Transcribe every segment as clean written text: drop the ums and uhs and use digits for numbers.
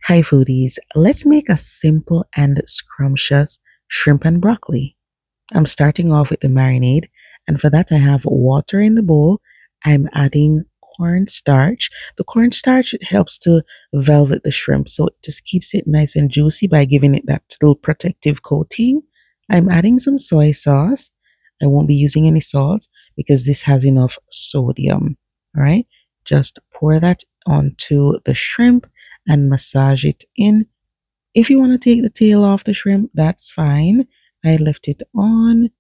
Hi foodies, let's make a simple and scrumptious shrimp and broccoli. I'm starting off with the marinade, and for that I have water in the bowl. I'm adding cornstarch. The cornstarch helps to velvet the shrimp, so it just keeps it nice and juicy by giving it that little protective coating. I'm adding some soy sauce. I won't be using any salt because this has enough sodium. All right, just pour that onto the shrimp and massage it in. If you want to take the tail off the shrimp, that's fine. I left it on,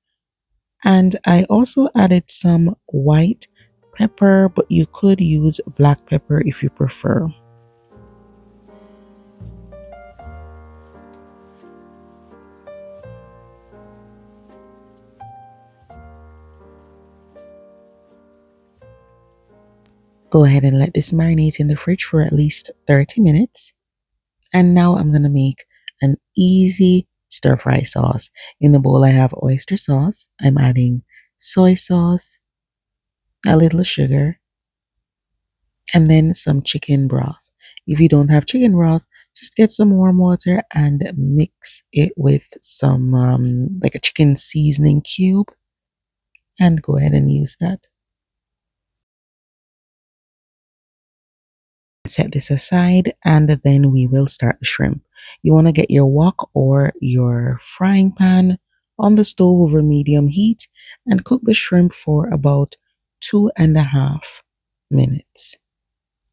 and I also added some white pepper, but you could use black pepper if you prefer. Go ahead and let this marinate in the fridge for at least 30 minutes. And now I'm going to make an easy stir fry sauce. In the bowl, I have oyster sauce. I'm adding soy sauce, a little sugar, and then some chicken broth. If you don't have chicken broth, just get some warm water and mix it with some like a chicken seasoning cube and go ahead and use that. Set this aside and then we will start the shrimp. You want to get your wok or your frying pan on the stove over medium heat and cook the shrimp for about 2.5 minutes.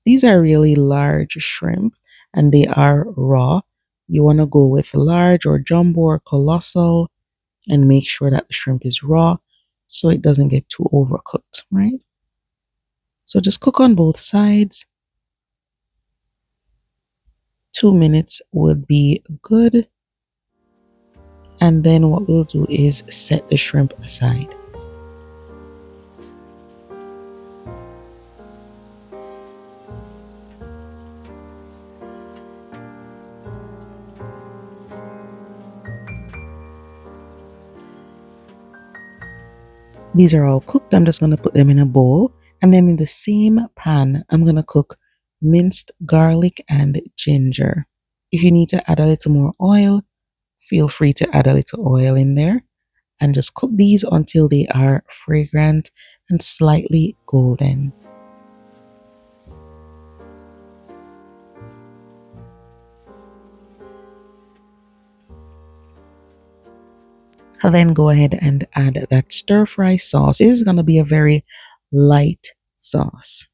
These are really large shrimp and they are raw. You want to go with large or jumbo or colossal and make sure that the shrimp is raw so it doesn't get too overcooked, right? So just cook on both sides. 2 minutes would be good. And then what we'll do is set the shrimp aside. These are all cooked. I'm just going to put them in a bowl. And then in the same pan, I'm going to cook minced garlic and ginger. If you need to add a little more oil, feel free to add a little oil in there. And just cook these until they are fragrant and slightly golden. Then go ahead and add that stir fry sauce. This is going to be a very light sauce.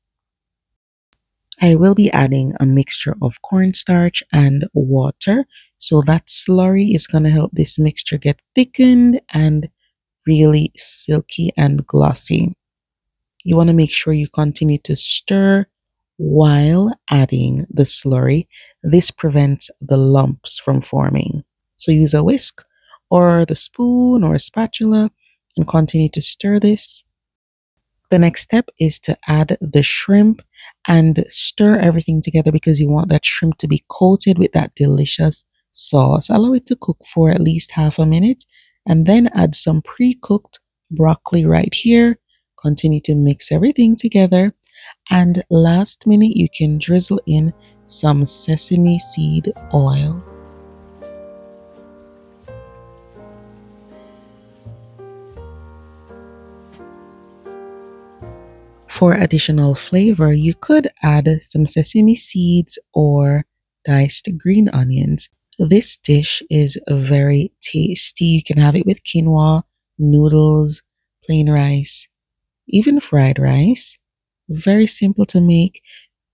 I will be adding a mixture of cornstarch and water. So that slurry is going to help this mixture get thickened and really silky and glossy. You want to make sure you continue to stir while adding the slurry. This prevents the lumps from forming. So use a whisk or the spoon or a spatula and continue to stir this. The next step is to add the shrimp and stir everything together because you want that shrimp to be coated with that delicious sauce. Allow it to cook for at least half a minute and then add some pre-cooked broccoli right here. Continue to mix everything together. And last minute, you can drizzle in some sesame seed oil. For additional flavor, you could add some sesame seeds or diced green onions. This dish is very tasty. You can have it with quinoa, noodles, plain rice, even fried rice. Very simple to make.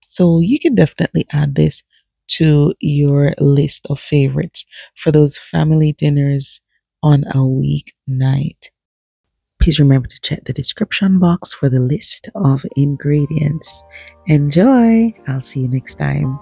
So you can definitely add this to your list of favorites for those family dinners on a weeknight. Please remember to check the description box for the list of ingredients. Enjoy! I'll see you next time.